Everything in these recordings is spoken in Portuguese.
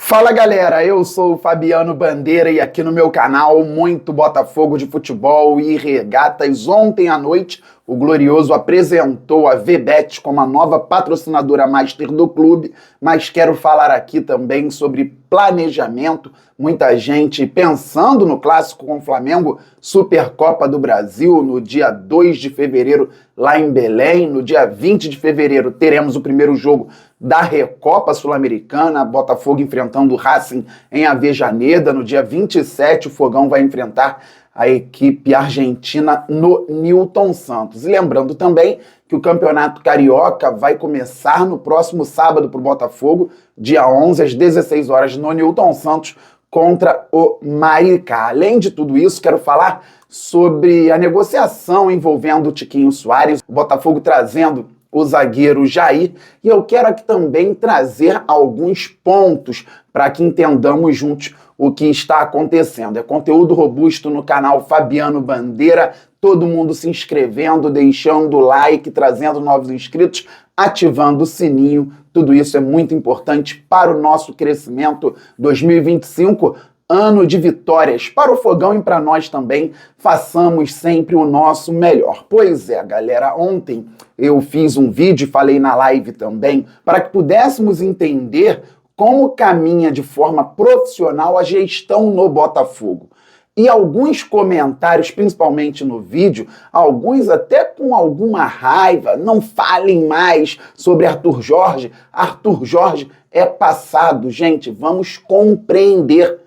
Fala galera, eu sou o Fabiano Bandeira e aqui no meu canal muito Botafogo de futebol e regatas. Ontem à noite o Glorioso apresentou a VBet como a nova patrocinadora master do clube, mas quero falar aqui também sobre planejamento. Muita gente pensando no clássico com o Flamengo, Supercopa do Brasil, no dia 2 de fevereiro lá em Belém. No dia 20 de fevereiro teremos o primeiro jogo da Recopa Sul-Americana, Botafogo enfrentando o Racing em Avejaneda. No dia 27 o Fogão vai enfrentar a equipe argentina no Newton Santos. E lembrando também que o Campeonato Carioca vai começar no próximo sábado para o Botafogo, dia 11 às 16 horas no Newton Santos, contra o Maricá. Além de tudo isso, quero falar sobre a negociação envolvendo o Tiquinho Soares, o Botafogo trazendo o zagueiro Jair, e eu quero aqui também trazer alguns pontos para que entendamos juntos o que está acontecendo. É conteúdo robusto no canal Fabiano Bandeira, todo mundo se inscrevendo, deixando o like, trazendo novos inscritos, ativando o sininho, tudo isso é muito importante para o nosso crescimento. 2025, ano de vitórias para o Fogão e para nós também, façamos sempre o nosso melhor. Pois é, galera, ontem eu fiz um vídeo, falei na live também, para que pudéssemos entender como caminha de forma profissional a gestão no Botafogo. E alguns comentários, principalmente no vídeo, alguns até com alguma raiva, não falem mais sobre Arthur Jorge. Arthur Jorge é passado, gente, vamos compreender.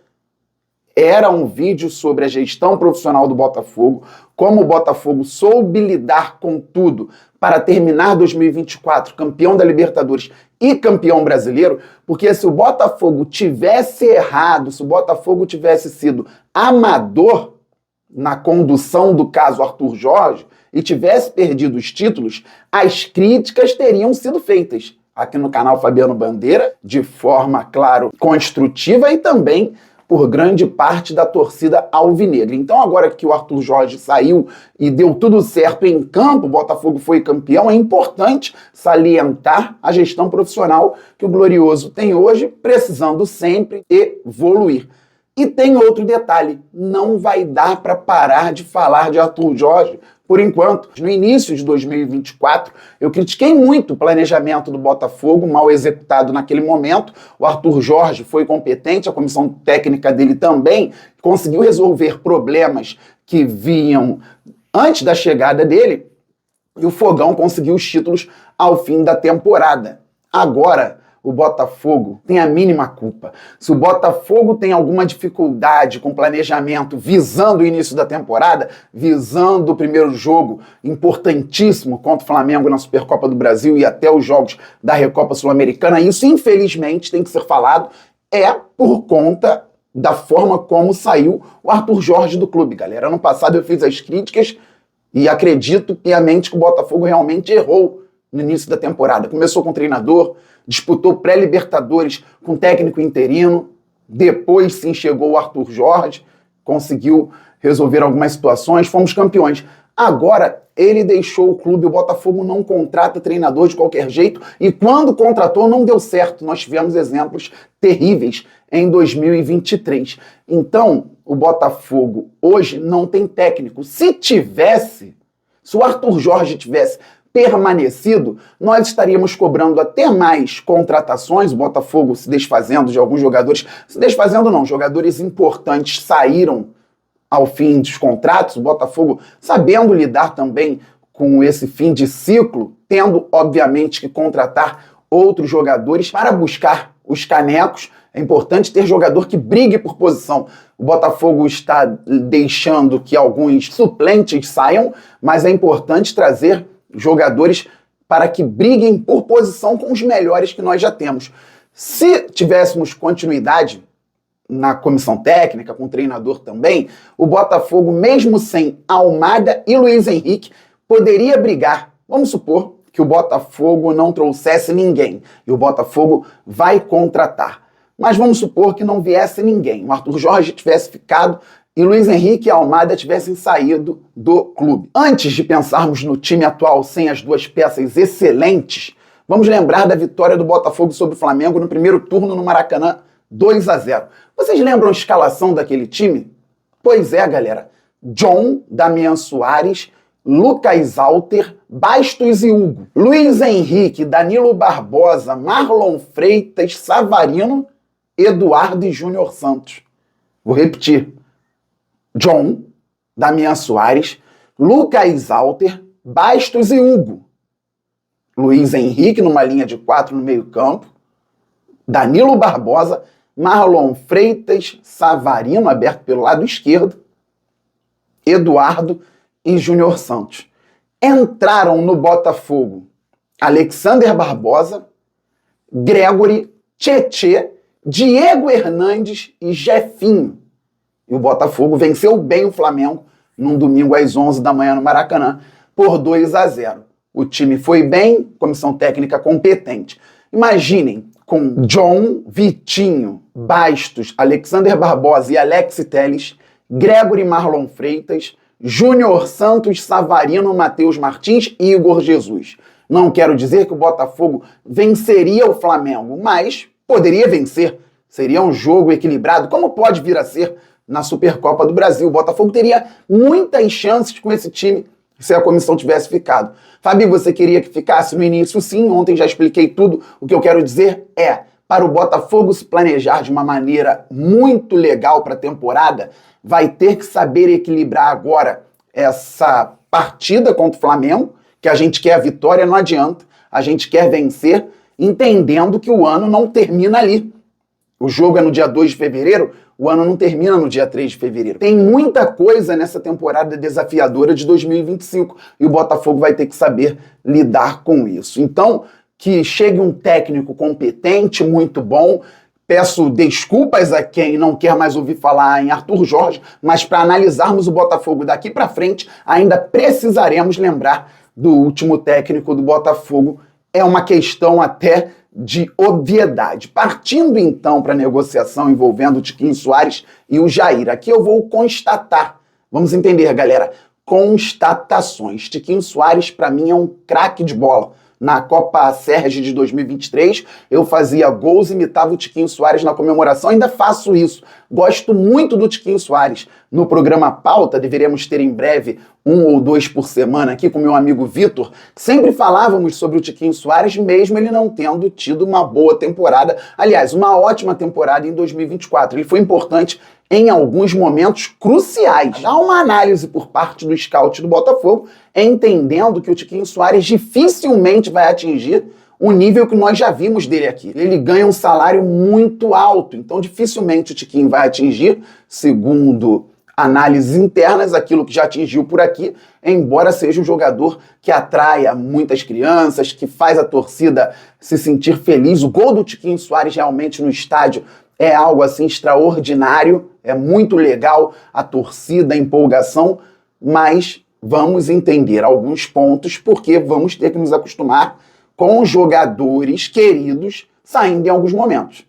Era um vídeo sobre a gestão profissional do Botafogo, como o Botafogo soube lidar com tudo para terminar 2024 campeão da Libertadores e campeão brasileiro, porque se o Botafogo tivesse errado, se o Botafogo tivesse sido amador na condução do caso Arthur Jorge e tivesse perdido os títulos, as críticas teriam sido feitas aqui no canal Fabiano Bandeira, de forma, claro, construtiva e também por grande parte da torcida alvinegra. Então agora que o Arthur Jorge saiu e deu tudo certo em campo, o Botafogo foi campeão, é importante salientar a gestão profissional que o Glorioso tem hoje, precisando sempre evoluir. E tem outro detalhe, não vai dar para parar de falar de Arthur Jorge por enquanto. No início de 2024, eu critiquei muito o planejamento do Botafogo, mal executado naquele momento. O Arthur Jorge foi competente, a comissão técnica dele também conseguiu resolver problemas que vinham antes da chegada dele, e o Fogão conseguiu os títulos ao fim da temporada. Agora, o Botafogo tem a mínima culpa. Se o Botafogo tem alguma dificuldade com planejamento visando o início da temporada, visando o primeiro jogo importantíssimo contra o Flamengo na Supercopa do Brasil e até os jogos da Recopa Sul-Americana, isso infelizmente tem que ser falado, é por conta da forma como saiu o Arthur Jorge do clube, galera. Ano passado eu fiz as críticas e acredito piamente que o Botafogo realmente errou no início da temporada. Começou com o treinador, disputou pré-Libertadores com técnico interino, depois sim chegou o Arthur Jorge, conseguiu resolver algumas situações, fomos campeões. Agora ele deixou o clube, o Botafogo não contrata treinador de qualquer jeito e quando contratou não deu certo. Nós tivemos exemplos terríveis em 2023. Então o Botafogo hoje não tem técnico. Se o Arthur Jorge tivesse permanecido, nós estaríamos cobrando até mais contratações, o Botafogo se desfazendo de alguns jogadores, se desfazendo não, jogadores importantes saíram ao fim dos contratos, o Botafogo sabendo lidar também com esse fim de ciclo, tendo obviamente que contratar outros jogadores para buscar os canecos. É importante ter jogador que brigue por posição. O Botafogo está deixando que alguns suplentes saiam, mas é importante trazer jogadores para que briguem por posição com os melhores que nós já temos. Se tivéssemos continuidade na comissão técnica, com o treinador também, o Botafogo, mesmo sem Almada e Luiz Henrique, poderia brigar. Vamos supor que o Botafogo não trouxesse ninguém e o Botafogo vai contratar. Mas vamos supor que não viesse ninguém. O Arthur Jorge tivesse ficado e Luiz Henrique e Almada tivessem saído do clube. Antes de pensarmos no time atual sem as duas peças excelentes, vamos lembrar da vitória do Botafogo sobre o Flamengo no primeiro turno no Maracanã 2-0. Vocês lembram a escalação daquele time? Pois é, galera. John, Damian Soares, Lucas Alter, Bastos e Hugo. Luiz Henrique, Danilo Barbosa, Marlon Freitas, Savarino, Eduardo e Júnior Santos. Vou repetir. John, Damian Soares, Lucas Alter, Bastos e Hugo. Luiz Henrique numa linha de 4 no meio-campo. Danilo Barbosa, Marlon Freitas, Savarino aberto pelo lado esquerdo. Eduardo e Júnior Santos. Entraram no Botafogo Alexander Barbosa, Gregory, Tietê, Diego Hernandes e Jefinho. E o Botafogo venceu bem o Flamengo num domingo às 11 da manhã no Maracanã por 2-0. O time foi bem, comissão técnica competente. Imaginem, com John, Vitinho, Bastos, Alexander Barbosa e Alex Telles, Gregory, Marlon Freitas, Júnior Santos, Savarino, Matheus Martins e Igor Jesus. Não quero dizer que o Botafogo venceria o Flamengo, mas poderia vencer. Seria um jogo equilibrado, como pode vir a ser na Supercopa do Brasil. O Botafogo teria muitas chances com esse time se a comissão tivesse ficado. Fabi, você queria que ficasse no início? Sim, ontem já expliquei tudo. O que eu quero dizer é, para o Botafogo se planejar de uma maneira muito legal para a temporada, vai ter que saber equilibrar agora essa partida contra o Flamengo, que a gente quer a vitória, não adianta. A gente quer vencer, entendendo que o ano não termina ali. O jogo é no dia 2 de fevereiro, o ano não termina no dia 3 de fevereiro. Tem muita coisa nessa temporada desafiadora de 2025 e o Botafogo vai ter que saber lidar com isso. Então, que chegue um técnico competente, muito bom. Peço desculpas a quem não quer mais ouvir falar em Arthur Jorge, mas para analisarmos o Botafogo daqui para frente, ainda precisaremos lembrar do último técnico do Botafogo. É uma questão até de obviedade. Partindo então para a negociação envolvendo o Tiquinho Soares e o Jair. Aqui eu vou constatar. Vamos entender, galera. Constatações. Tiquinho Soares, para mim, é um craque de bola. Na Copa Sérgio de 2023, eu fazia gols e imitava o Tiquinho Soares na comemoração, ainda faço isso. Gosto muito do Tiquinho Soares. No programa Pauta, deveremos ter em breve 1 ou 2 por semana aqui com meu amigo Vitor, sempre falávamos sobre o Tiquinho Soares, mesmo ele não tendo tido uma boa temporada. Aliás, uma ótima temporada em 2024. Ele foi importante em alguns momentos cruciais. Há uma análise por parte do scout do Botafogo, entendendo que o Tiquinho Soares dificilmente vai atingir o nível que nós já vimos dele aqui. Ele ganha um salário muito alto, então dificilmente o Tiquinho vai atingir, segundo análises internas, aquilo que já atingiu por aqui, embora seja um jogador que atraia muitas crianças, que faz a torcida se sentir feliz. O gol do Tiquinho Soares realmente no estádio é algo assim extraordinário, é muito legal a torcida, a empolgação, mas vamos entender alguns pontos porque vamos ter que nos acostumar com jogadores queridos saindo em alguns momentos.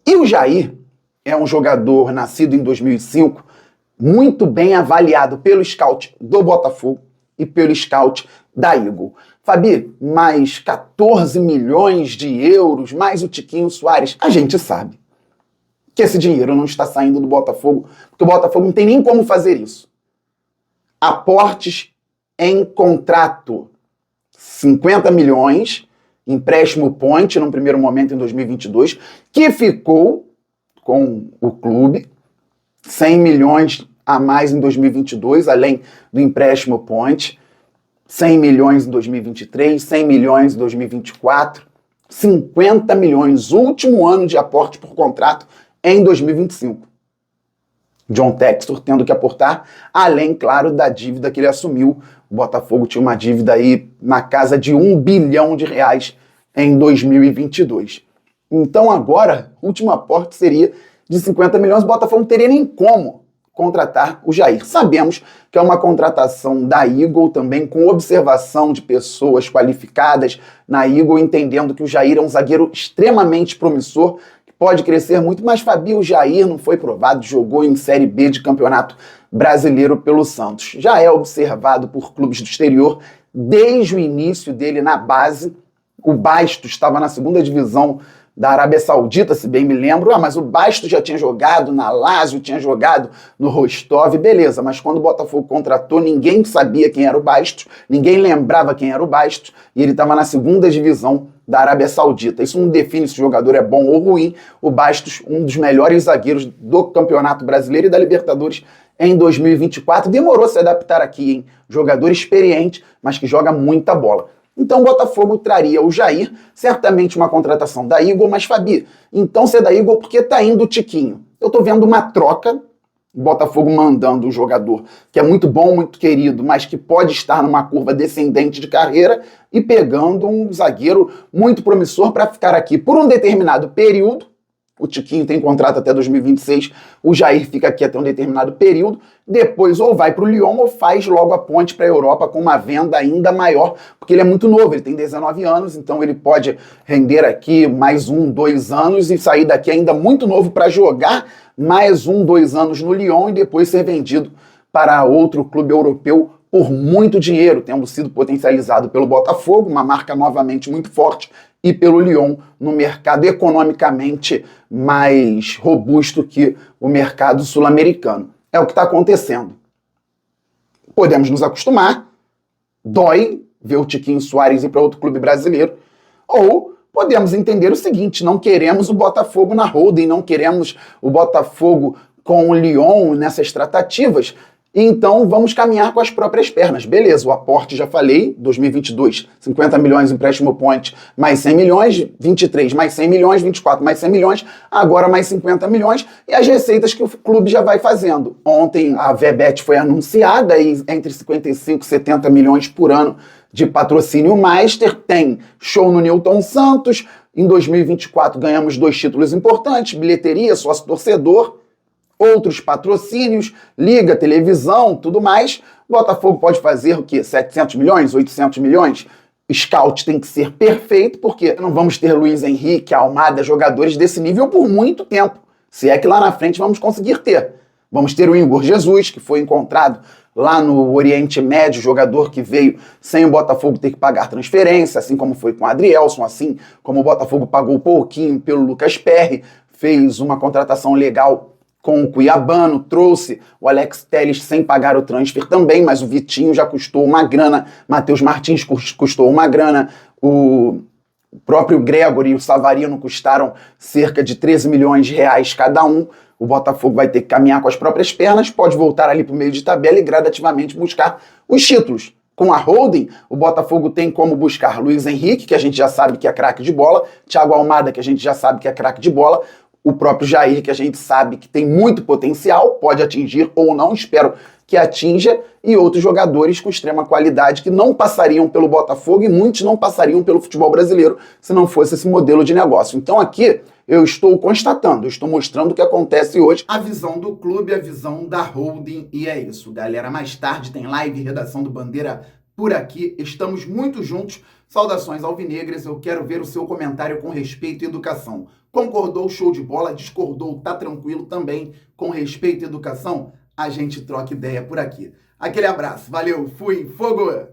E o Jair é um jogador nascido em 2005, muito bem avaliado pelo scout do Botafogo e pelo scout da Eagle. Fabi, mais 14 milhões de euros, mais o Tiquinho Soares, a gente sabe que esse dinheiro não está saindo do Botafogo, porque o Botafogo não tem nem como fazer isso. Aportes em contrato. 50 milhões, empréstimo Point, num primeiro momento em 2022, que ficou com o clube, 100 milhões a mais em 2022, além do empréstimo Point, 100 milhões em 2023, 100 milhões em 2024, 50 milhões, último ano de aporte por contrato, em 2025. John Textor tendo que aportar, além, claro, da dívida que ele assumiu. O Botafogo tinha uma dívida aí na casa de R$1 bilhão em 2022. Então agora, o último aporte seria de 50 milhões. O Botafogo não teria nem como contratar o Jair. Sabemos que é uma contratação da Eagle também com observação de pessoas qualificadas na Eagle, entendendo que o Jair é um zagueiro extremamente promissor, pode crescer muito, mas Fabio Jair não foi provado, jogou em Série B de Campeonato Brasileiro pelo Santos. Já é observado por clubes do exterior desde o início dele na base. O Bastos estava na segunda divisão da Arábia Saudita, se bem me lembro. Mas o Bastos já tinha jogado na Lazio, tinha jogado no Rostov, beleza. Mas quando o Botafogo contratou, ninguém sabia quem era o Bastos, ninguém lembrava quem era o Bastos, e ele estava na segunda divisão da Arábia Saudita. Isso não define se o jogador é bom ou ruim. O Bastos, um dos melhores zagueiros do Campeonato Brasileiro e da Libertadores em 2024, demorou a se adaptar aqui, hein? Jogador experiente, mas que joga muita bola. Então o Botafogo traria o Jair, certamente uma contratação da Igor, mas Fabi, então se é da Igor, por que tá indo o Tiquinho? Eu tô vendo uma troca, o Botafogo mandando um jogador que é muito bom, muito querido, mas que pode estar numa curva descendente de carreira, e pegando um zagueiro muito promissor para ficar aqui por um determinado período. O Tiquinho tem contrato até 2026, o Jair fica aqui até um determinado período, depois ou vai para o Lyon ou faz logo a ponte para a Europa com uma venda ainda maior, porque ele é muito novo, ele tem 19 anos, então ele pode render aqui mais 1, 2 anos e sair daqui ainda muito novo para jogar mais 1, 2 anos no Lyon e depois ser vendido para outro clube europeu por muito dinheiro, tendo sido potencializado pelo Botafogo, uma marca novamente muito forte, e pelo Lyon, no mercado economicamente mais robusto que o mercado sul-americano. É o que está acontecendo. Podemos nos acostumar, dói ver o Tiquinho Soares ir para outro clube brasileiro, ou podemos entender o seguinte: não queremos o Botafogo na holding, não queremos o Botafogo com o Lyon nessas tratativas, então vamos caminhar com as próprias pernas. Beleza, o aporte já falei, 2022, 50 milhões empréstimo point, mais 100 milhões, 23 mais 100 milhões, 24 mais 100 milhões, agora mais 50 milhões, e as receitas que o clube já vai fazendo. Ontem a VBET foi anunciada, e entre 55 e 70 milhões por ano de patrocínio master, tem show no Newton Santos, em 2024 ganhamos 2 títulos importantes, bilheteria, sócio-torcedor, outros patrocínios, liga, televisão, tudo mais. O Botafogo pode fazer o quê? 700 milhões, 800 milhões? Scout tem que ser perfeito, porque não vamos ter Luiz Henrique, Almada, jogadores desse nível por muito tempo. Se é que lá na frente vamos conseguir ter. Vamos ter o Igor Jesus, que foi encontrado lá no Oriente Médio, jogador que veio sem o Botafogo ter que pagar transferência, assim como foi com o Adrielson, assim como o Botafogo pagou pouquinho pelo Lucas Perry, fez uma contratação legal com o Cuiabano, trouxe o Alex Telles sem pagar o transfer também, mas o Vitinho já custou uma grana, Matheus Martins custou uma grana, o próprio Gregory e o Savarino custaram cerca de 13 milhões de reais cada um. O Botafogo vai ter que caminhar com as próprias pernas, pode voltar ali para o meio de tabela e gradativamente buscar os títulos. Com a holding, o Botafogo tem como buscar Luiz Henrique, que a gente já sabe que é craque de bola, Thiago Almada, que a gente já sabe que é craque de bola, o próprio Jair, que a gente sabe que tem muito potencial, pode atingir ou não, espero que atinja, e outros jogadores com extrema qualidade que não passariam pelo Botafogo e muitos não passariam pelo futebol brasileiro se não fosse esse modelo de negócio. Então aqui eu estou constatando, eu estou mostrando o que acontece hoje. A visão do clube, a visão da holding, e é isso, galera. Mais tarde tem live, redação do Bandeira por aqui, estamos muito juntos. Saudações alvinegras, eu quero ver o seu comentário com respeito e educação. Concordou, show de bola, discordou, tá tranquilo também, com respeito e educação? A gente troca ideia por aqui. Aquele abraço, valeu, fui, fogo!